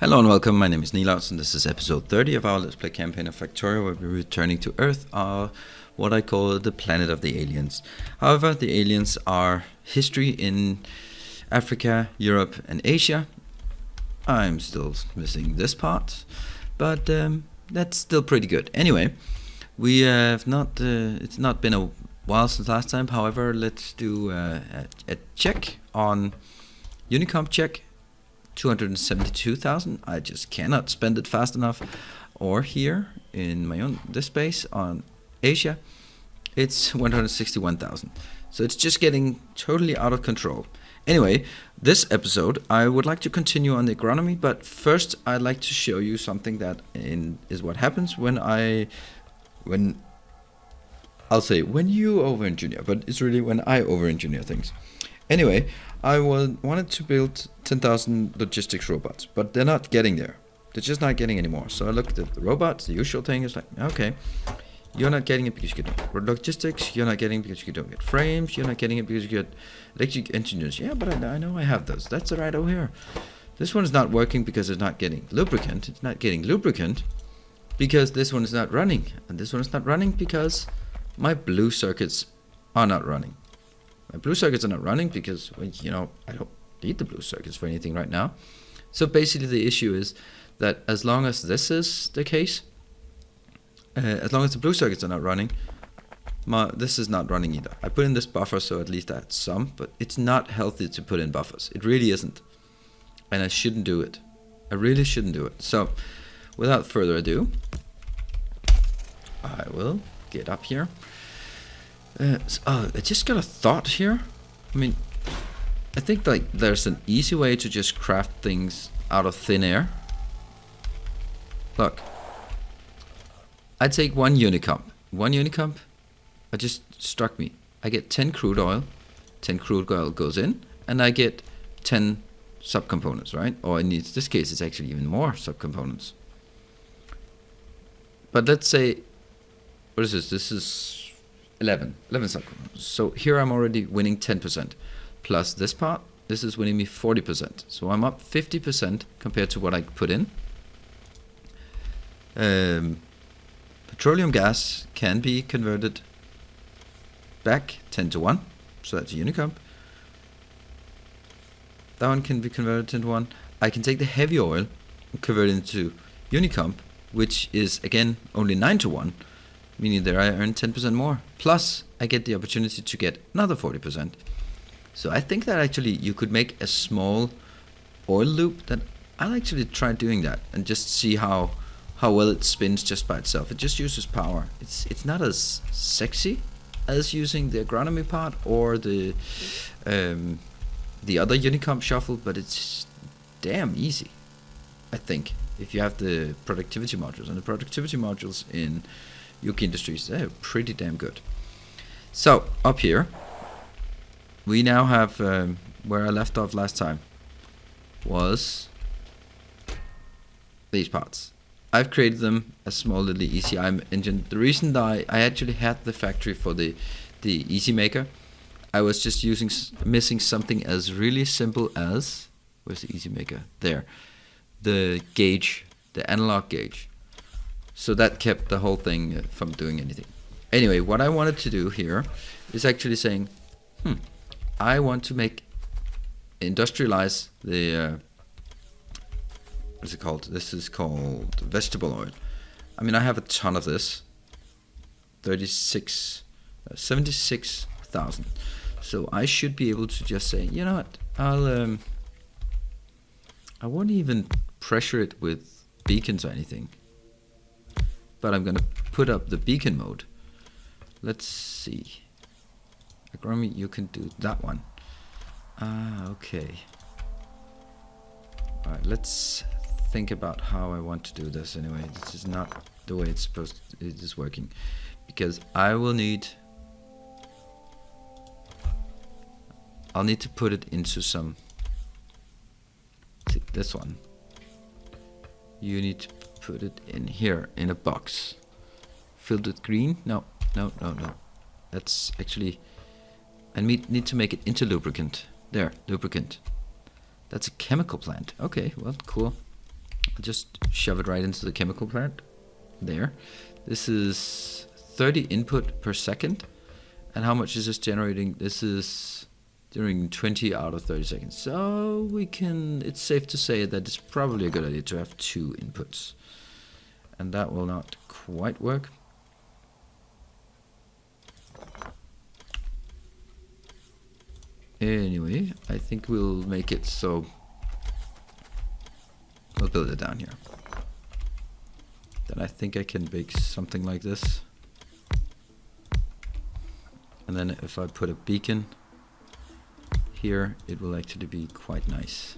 Hello and welcome, my name is Nilaus and this is episode 30 of our Let's Play campaign of Factorio, where we're returning to Earth, what I call the planet of the aliens. However, the aliens are history in Africa, Europe and Asia. I'm still missing this part, but that's still pretty good. Anyway, we have not, it's not been a while since last time. However, let's do a check on Unicomp check. 272,000. I just cannot spend it fast enough. Or here in my own this space on Asia, it's 161,000. So it's just getting totally out of control. Anyway, this episode I would like to continue on the agronomy, but first I'd like to show you something that is what happens when I'll say when you over-engineer, but it's really when I over-engineer things. Anyway, I wanted to build 10,000 logistics robots, but they're not getting there. They're just not getting anymore. So I looked at the robots. The usual thing is like, okay, you're not getting it because you get logistics. You're not getting it because you don't get frames. You're not getting it because you get electric engineers. Yeah, but I know I have those. That's right over here. This one is not working because it's not getting lubricant. It's not getting lubricant because this one is not running. And this one is not running because my blue circuits are not running. My blue circuits are not running because, well, you know, I don't need the blue circuits for anything right now. So basically the issue is that as long as this is the case, as long as the blue circuits are not running, this is not running either. I put in this buffer so at least I had some, but it's not healthy to put in buffers. It really isn't. And I shouldn't do it. I really shouldn't do it. So without further ado, I will get up here. I just got a thought here. I mean, I think like there's an easy way to just craft things out of thin air. Look, I take one Unicomp. One Unicomp, it just struck me. I get 10 crude oil. 10 crude oil goes in, and I get 10 subcomponents, right? Or in this case, it's actually even more subcomponents. But let's say, what is this? This is 11 subcomponents. So here I'm already winning 10%. Plus this part, this is winning me 40%. So I'm up 50% compared to what I put in. Petroleum gas can be converted back 10 to 1. So that's a Unicomp. That one can be converted into 1. I can take the heavy oil and convert it into Unicomp, which is again only 9 to 1. Meaning there I earn 10% more. Plus, I get the opportunity to get another 40%. So I think that actually you could make a small oil loop that I'll actually try doing that and just see how well it spins just by itself. It just uses power. It's not as sexy as using the agronomy part or the other Unicomp shuffle, but it's damn easy, I think, if you have the productivity modules. And the productivity modules in Yuoki Industries, they're pretty damn good. So up here we now have where I left off last time was these parts. I've created them a small little ECI engine. The reason that I actually had the factory for the Easy Maker, I was just missing something as really simple as, where's the Easy Maker? There, the gauge, the analog gauge. So that kept the whole thing from doing anything. Anyway, what I wanted to do here is actually saying, I want to industrialize the, what's it called? This is called vegetable oil. I mean, I have a ton of this, 76,000. So I should be able to just say, you know what, I won't even pressure it with beacons or anything. But I'm gonna put up the beacon mode. Let's see. Agronomy, you can do that one. Okay. Alright, let's think about how I want to do this anyway. This is not the way it is working. Because I'll need to put it into some, see, this one. You need to put it in here in a box. Filled with green? No. That's actually, I need to make it into lubricant. There, lubricant. That's a chemical plant. Okay, well, cool. I'll just shove it right into the chemical plant. There. This is 30 input per second. And how much is this generating? This is generating 20 out of 30 seconds. So we can, it's safe to say that it's probably a good idea to have 2 inputs. And that will not quite work. Anyway, I think we'll make it so we'll build it down here. Then I think I can bake something like this. And then if I put a beacon here, it will actually be quite nice.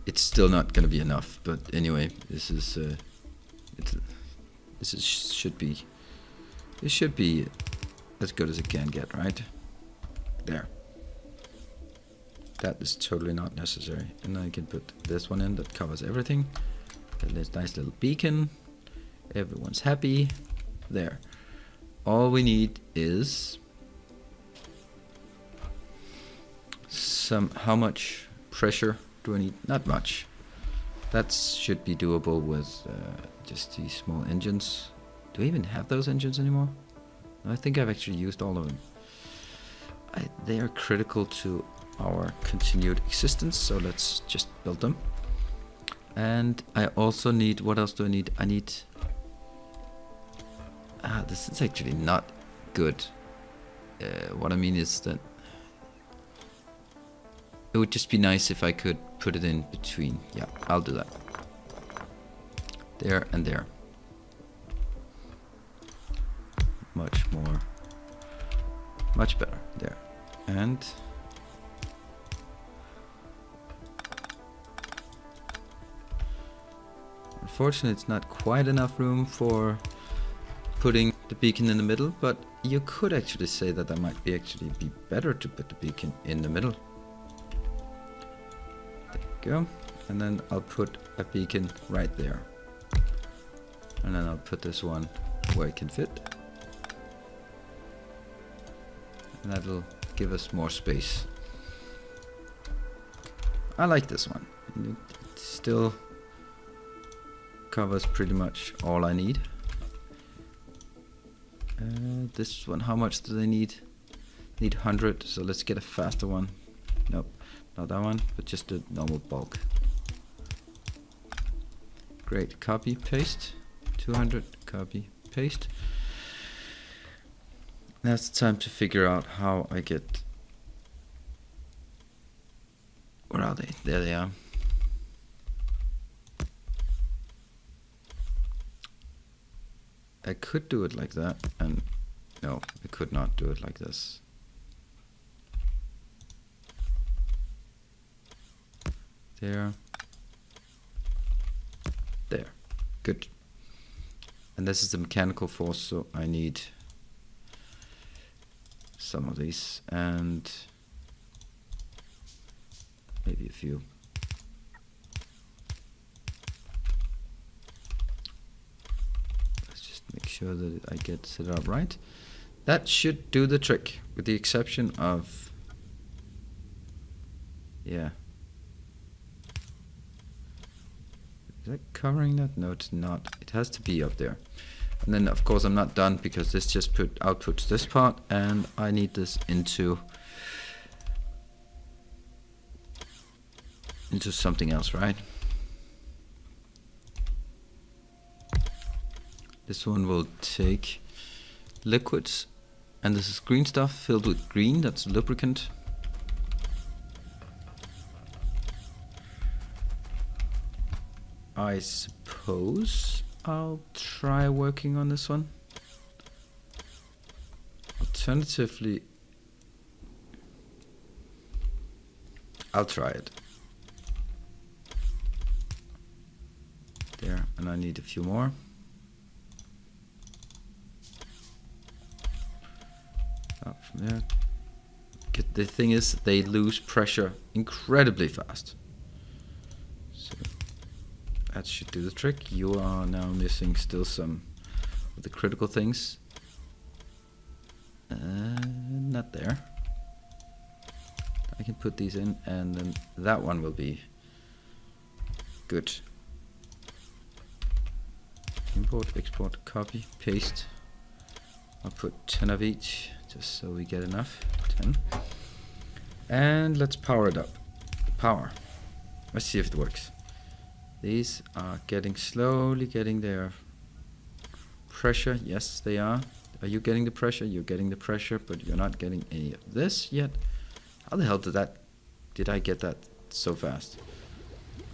It's still not going to be enough, but anyway, this is should be as good as it can get, right? There. That is totally not necessary. And I can put this one in that covers everything. This nice little beacon. Everyone's happy. There. All we need is how much pressure do I need? Not much. That should be doable with just these small engines. Do I even have those engines anymore? No, I think I've actually used all of them. They are critical to our continued existence, so let's just build them. And I also need, what else do I need? I need, this is actually not good. What I mean is that it would just be nice if I could put it in between. Yeah, I'll do that. There and there. Much more, much better. There. And unfortunately it's not quite enough room for putting the beacon in the middle, but you could actually say that that might actually be better to put the beacon in the middle. There you go. And then I'll put a beacon right there. And then I'll put this one where it can fit. And that'll give us more space. I like this one. It still covers pretty much all I need. This one, how much do they need? Need 100, so let's get a faster one. Nope, not that one, but just a normal bulk. Great, copy, paste. 200, copy, paste. Now it's time to figure out how I get... Where are they? There they are. I could do it like that, and no, I could not do it like this. There. There. Good. And this is the mechanical force, so I need some of these, and maybe a few. Let's just make sure that I get set up right. That should do the trick, with the exception of, yeah. Is that covering that? No, it's not. It has to be up there. And then of course I'm not done, because this just outputs this part, and I need this into something else, right? This one will take liquids, and this is green stuff filled with green, that's lubricant. I suppose I'll try working on this one. Alternatively, I'll try it. There, and I need a few more. Up from there. The thing is, they lose pressure incredibly fast. So that should do the trick. You are now missing still some of the critical things. Not there. I can put these in, and then that one will be good. Import, export, copy, paste. I'll put 10 of each, just so we get enough. 10. And let's power it up. Power. Let's see if it works. These are slowly getting their pressure. Yes, they are. Are you getting the pressure? You're getting the pressure, but you're not getting any of this yet. How the hell did I get that so fast?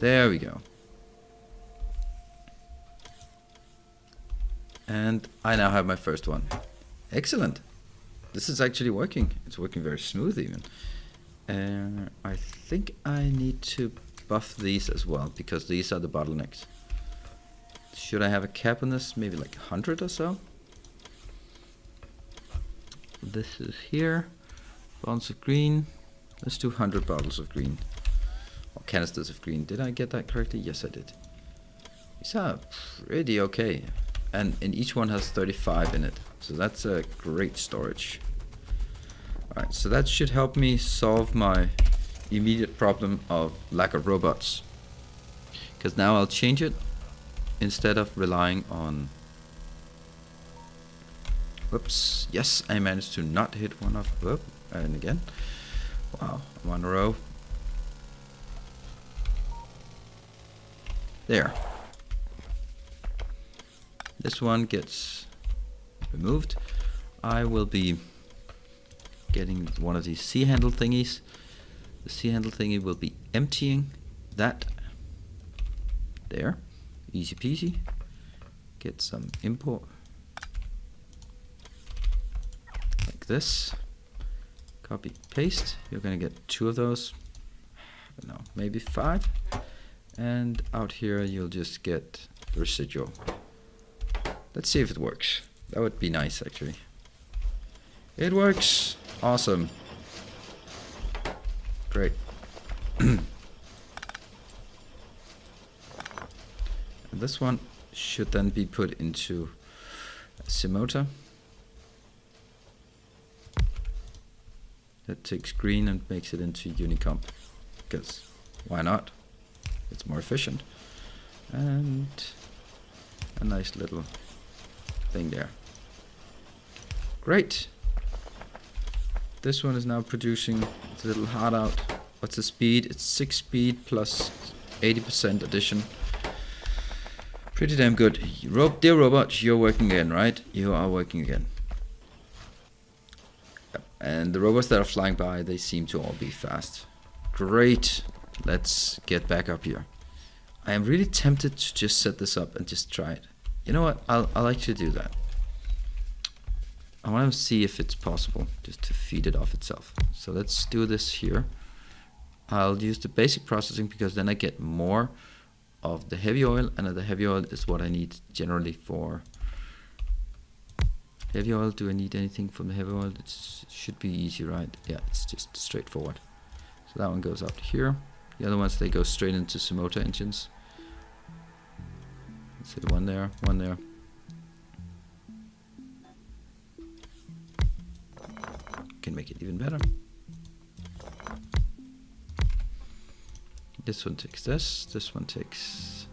There we go. And I now have my first one. Excellent. This is actually working. It's working very smooth even. I think I need to buff these as well, because these are the bottlenecks. Should I have a cap on this? Maybe like 100 or so. This is here. Bottles of green. Let's do 100 bottles of green. Or canisters of green. Did I get that correctly? Yes, I did. These are pretty okay. And each one has 35 in it. So that's a great storage. Alright, so that should help me solve my immediate problem of lack of robots. Because now I'll change it instead of relying on... Whoops. Yes, I managed to not hit one of... Whoop, and again. Wow, I'm on a row. There. This one gets removed. I will be getting one of these C-handle thingies. The C-handle thingy will be emptying that. There. Easy peasy. Get some import. Like this. Copy, paste. You're gonna get 2 of those. No, maybe 5. And out here you'll just get the residual. Let's see if it works. That would be nice, actually. It works. Awesome. Great. And this one should then be put into a Simota. That takes green and makes it into Unicomp. Because why not? It's more efficient. And a nice little thing there. Great. This one is now producing. It's a little hard out. What's the speed? It's 6 speed plus 80% addition. Pretty damn good. Dear robot, you're working again, right? You are working again. And the robots that are flying by, they seem to all be fast. Great. Let's get back up here. I am really tempted to just set this up and just try it. You know what? I'll actually do that. I want to see if it's possible just to feed it off itself. So let's do this here. I'll use the basic processing because then I get more of the heavy oil, and the heavy oil is what I need generally for heavy oil. Do I need anything from the heavy oil? It should be easy, right? Yeah, it's just straightforward. So that one goes up here. The other ones, they go straight into Simota engines. Let's say one there, one there. Can make it even better. This one takes this one takes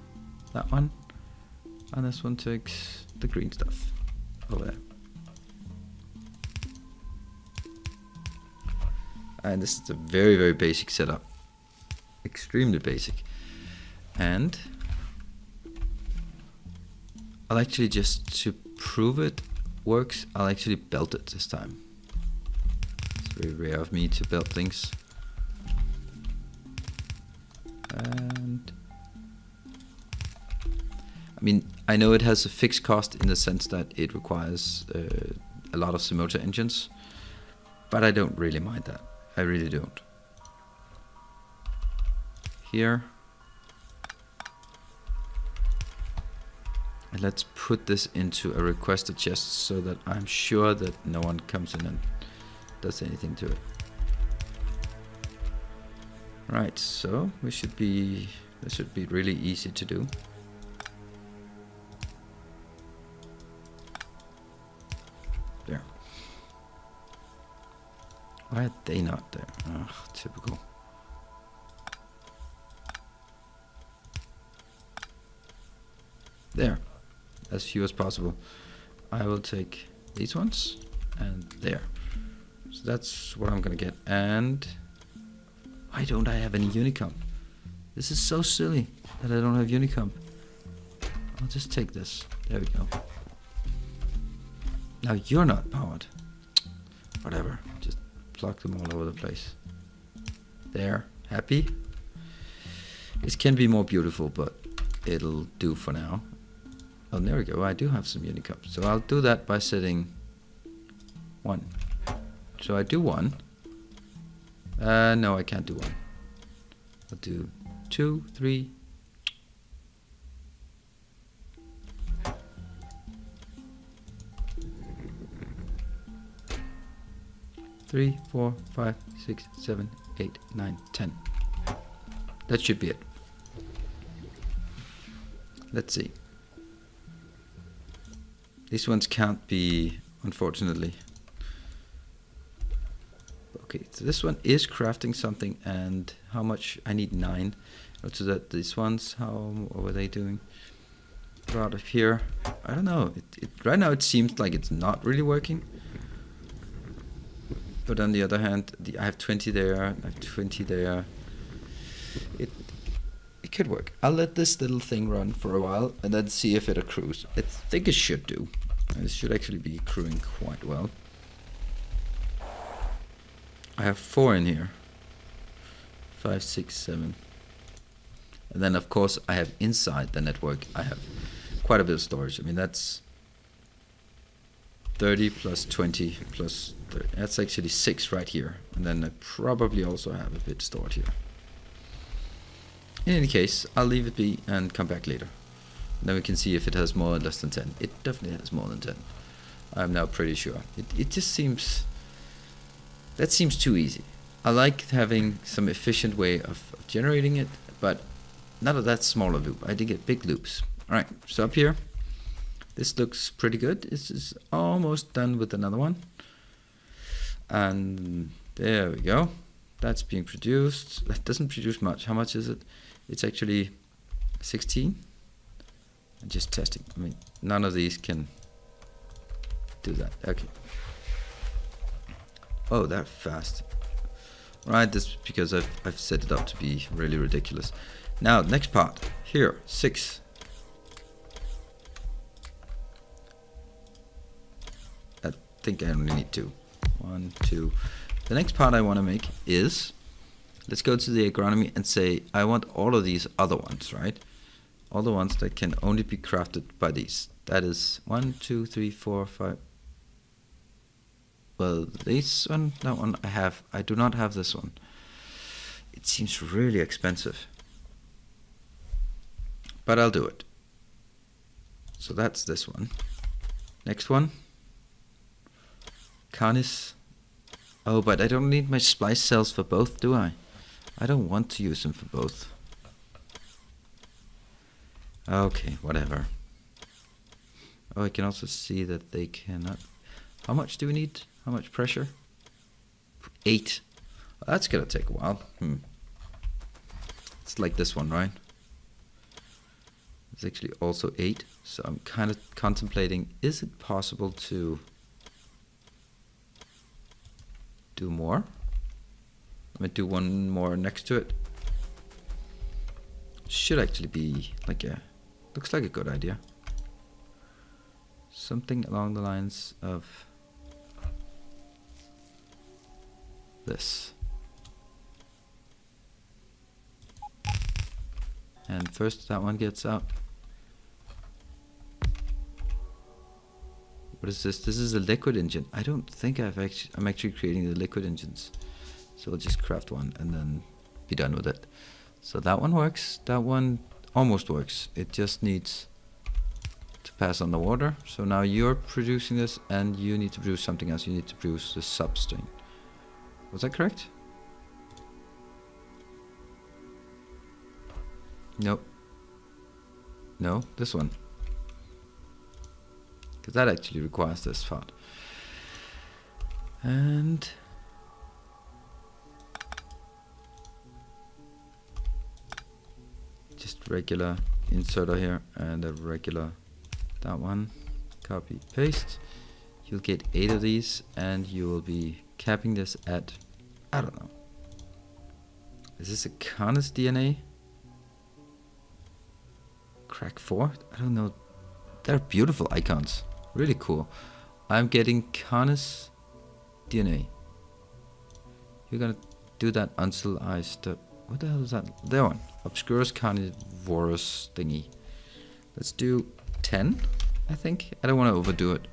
that one, and this one takes the green stuff over there. And this is a very, very basic setup. Extremely basic. And I'll actually, just to prove it works, I'll actually belt it this time. It's very rare of me to belt things. And I mean, I know it has a fixed cost in the sense that it requires a lot of Simota engines, but I don't really mind that. I really don't. Here. And let's put this into a requested chest so that I'm sure that no one comes in and does anything to it. Right, so this should be really easy to do. There. Why are they not there? Ugh, typical. There. As few as possible. I will take these ones and there. So that's what I'm gonna get. And why don't I have any Unicomp? This is so silly that I don't have Unicomp. I'll just take this. There we go. Now you're not powered. Whatever. Just plug them all over the place. There. Happy? This can be more beautiful, but it'll do for now. Oh, there we go. I do have some Unicomp. So I'll do that by setting 1. So I do 1. No, I can't do 1. I'll do 2, 3. 3, 4, 5, 6, 7, 8, 9, 10. That should be it. Let's see. These ones can't be, unfortunately. Okay, so this one is crafting something, and how much? I need 9. So that these ones, what were they doing? Out of here, I don't know. Right now it seems like it's not really working. But on the other hand, I have 20 there, I have 20 there. It could work. I'll let this little thing run for a while and then see if it accrues. I think it should do. It should actually be accruing quite well. I have 4 in here. 5, 6, 7. And then of course I have inside the network, I have quite a bit of storage. I mean, that's 30 plus 20 plus 30. That's actually 6 right here. And then I probably also have a bit stored here. In any case, I'll leave it be and come back later. Then we can see if it has more or less than 10. It definitely has more than 10. I'm now pretty sure. It just seems... That seems too easy. I like having some efficient way of generating it, but not of that smaller loop. I did get big loops. Alright, so up here, this looks pretty good. This is almost done with another one. And there we go. That's being produced. That doesn't produce much. How much is it? It's actually 16. I'm just testing. I mean, none of these can do that. Okay. Oh, they're fast. Right, this is because I've set it up to be really ridiculous. Now, next part. Here, 6. I think I only need 2. 1, 2. The next part I want to make is, let's go to the agronomy and say, I want all of these other ones, right? All the ones that can only be crafted by these. That is 1, 2, 3, 4, 5. Well, this one, that one I have. I do not have this one. It seems really expensive. But I'll do it. So that's this one. Next one. Canis. Oh, but I don't need my splice cells for both, do I? I don't want to use them for both. Okay, whatever. Oh, I can also see that they cannot... How much do we need? How much pressure? 8. Well, that's gonna take a while. It's like this one, right? It's actually also 8. So I'm kind of contemplating, is it possible to do more? I might do one more next to it. Should actually be like a... Looks like a good idea. Something along the lines of this. And first that one gets out. What is this? This is a liquid engine. I don't think I'm actually creating the liquid engines. So we'll just craft one and then be done with it. So that one works. That one almost works. It just needs to pass on the water. So now you're producing this and you need to produce something else. You need to produce the substring. Was that correct? Nope. No, this one. Because that actually requires this part. And just regular inserter here and a regular that one. Copy, paste. You'll get 8 of these, and you will be capping this at, I don't know. Is this a Canis DNA? Crack 4? I don't know. They're beautiful icons. Really cool. I'm getting Canis DNA. You're gonna do that until I stop. What the hell is that? That one. Obscurus carnivorous thingy. Let's do 10, I think. I don't want to overdo it.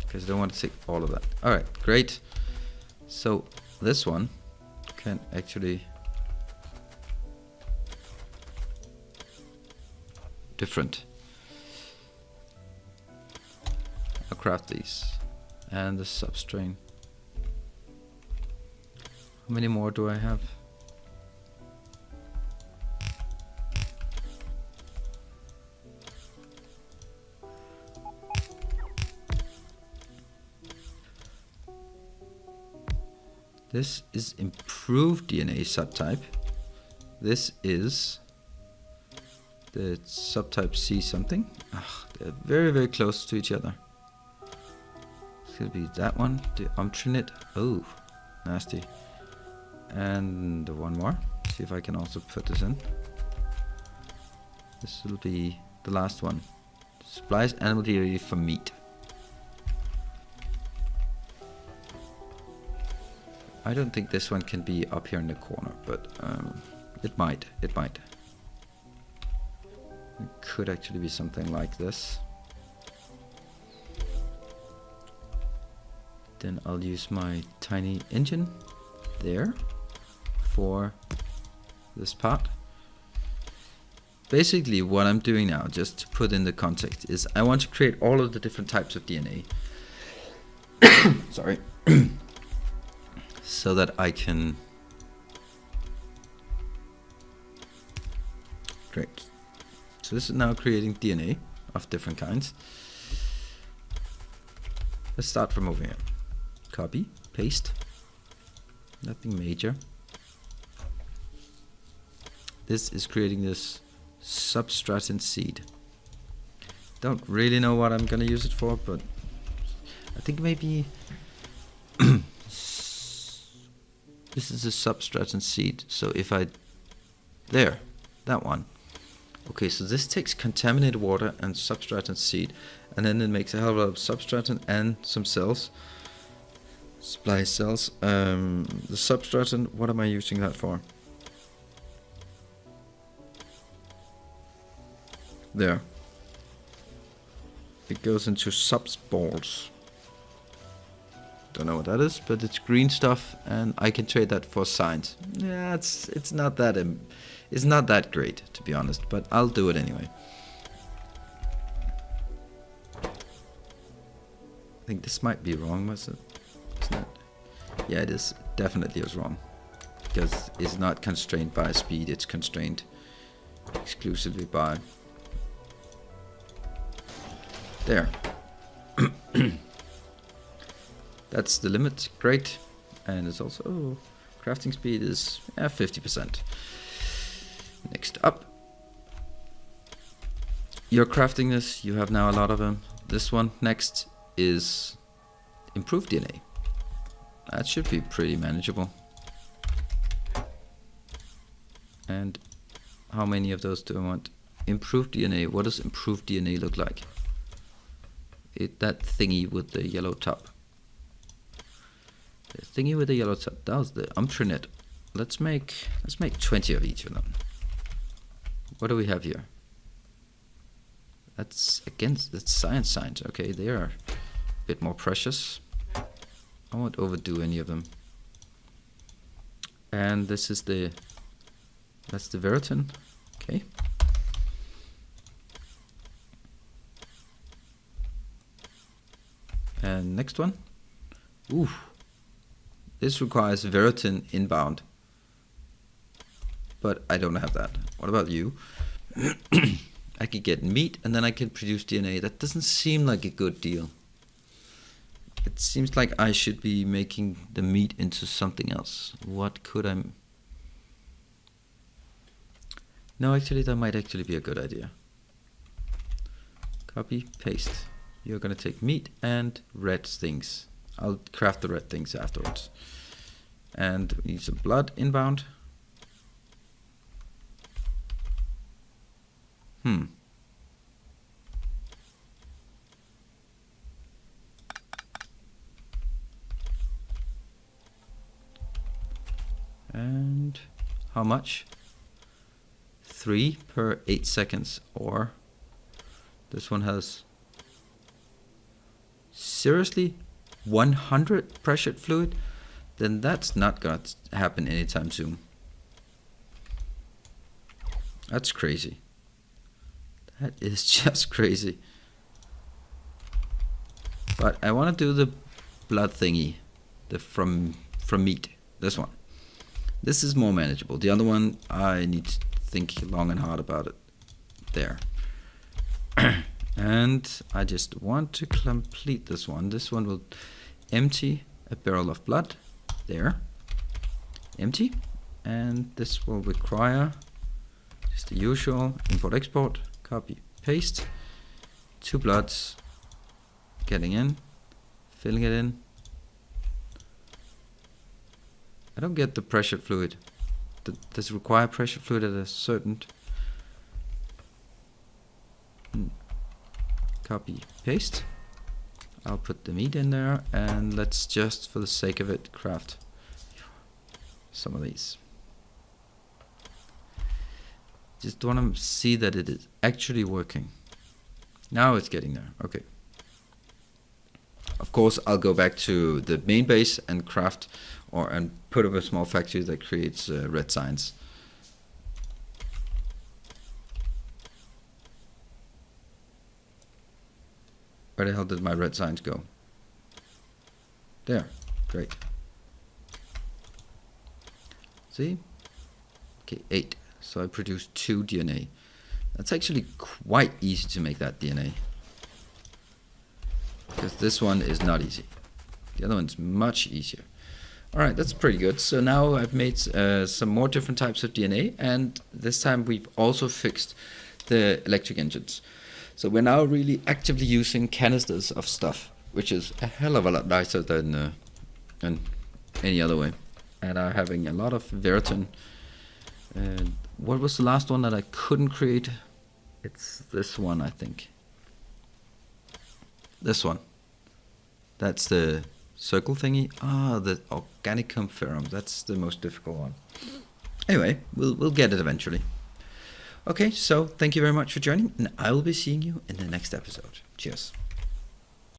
Because I don't want to take all of that. Alright, great. So this one can actually different. I'll craft these. And the substrain. How many more do I have? This is improved DNA subtype. This is the subtype C something. Ugh, they're very, very close to each other. It's gonna be that one, the Umtrinit. Oh, nasty. And one more. See if I can also put this in. This will be the last one. Splice animal DNA for meat. I don't think this one can be up here in the corner, but it might. It might. It could actually be something like this. Then I'll use my tiny engine there for this part. Basically what I'm doing now, just to put in the context, is I want to create all of the different types of DNA. Sorry. So that I can... Great. So this is now creating DNA of different kinds. Let's start from over here. Copy, paste. Nothing major. This is creating this substratum seed. Don't really know what I'm gonna use it for, but I think maybe this is a substratum seed. So if I, there, that one. Okay, so this takes contaminated water and substratum seed, and then it makes a hell of a lot of substratum and some cells. Splice cells. The substratum, what am I using that for? There. It goes into subspores. Don't know what that is, but it's green stuff, and I can trade that for science. Yeah, it's not that great, to be honest, but I'll do it anyway. I think this might be wrong, was it? Isn't it? Yeah, it is. Definitely is wrong, because it's not constrained by speed. It's constrained exclusively by there. That's the limit. Great. And it's also crafting speed is 50%. Next up, you're crafting this. You have now a lot of them. This one next is improved DNA. That should be pretty manageable. And how many of those do I want? Improved DNA. What does improved DNA look like? That thingy with the yellow top. The thingy with the yellow top. That was the Umtrinit. Let's make 20 of each of them. What do we have here? That's science. Okay, they are a bit more precious. I won't overdo any of them. And this is that's the Veritin. Okay. And next one. Ooh. This requires Veritin inbound. But I don't have that. What about you? I could get meat and then I can produce DNA. That doesn't seem like a good deal. It seems like I should be making the meat into something else. What could I... No, actually, that might actually be a good idea. Copy, paste. You're gonna take meat and red things. I'll craft the red things afterwards. And we need some blood inbound. And how much? 3 per 8 seconds. Or this one has, seriously, 100 pressured fluid? Then that's not gonna happen anytime soon. That's crazy. That is just crazy. But I want to do the blood thingy, the from meat. This one. This is more manageable. The other one, I need to think long and hard about it. There. And I just want to complete this one. This one will empty a barrel of blood. There. Empty. And this will require just the usual import export, copy, paste. 2 bloods. Getting in. Filling it in. I don't get the pressure fluid. Does it require pressure fluid at a certain... Copy, paste. I'll put the meat in there, and let's just, for the sake of it, craft some of these. Just want to see that it is actually working. Now it's getting there. Okay. Of course, I'll go back to the main base and craft and put up a small factory that creates red signs. Where the hell did my red signs go? There. Great. See? Okay, 8. So I produced 2 DNA. That's actually quite easy to make that DNA. Because this one is not easy. The other one's much easier. Alright, that's pretty good. So now I've made some more different types of DNA, and this time we've also fixed the electric engines. So we're now really actively using canisters of stuff, which is a hell of a lot nicer than any other way. And are having a lot of Veriton. What was the last one that I couldn't create? It's this one, I think. This one. That's the circle thingy. Ah, the organicum ferrum. That's the most difficult one. Anyway, we'll get it eventually. Okay, so thank you very much for joining, and I will be seeing you in the next episode. Cheers.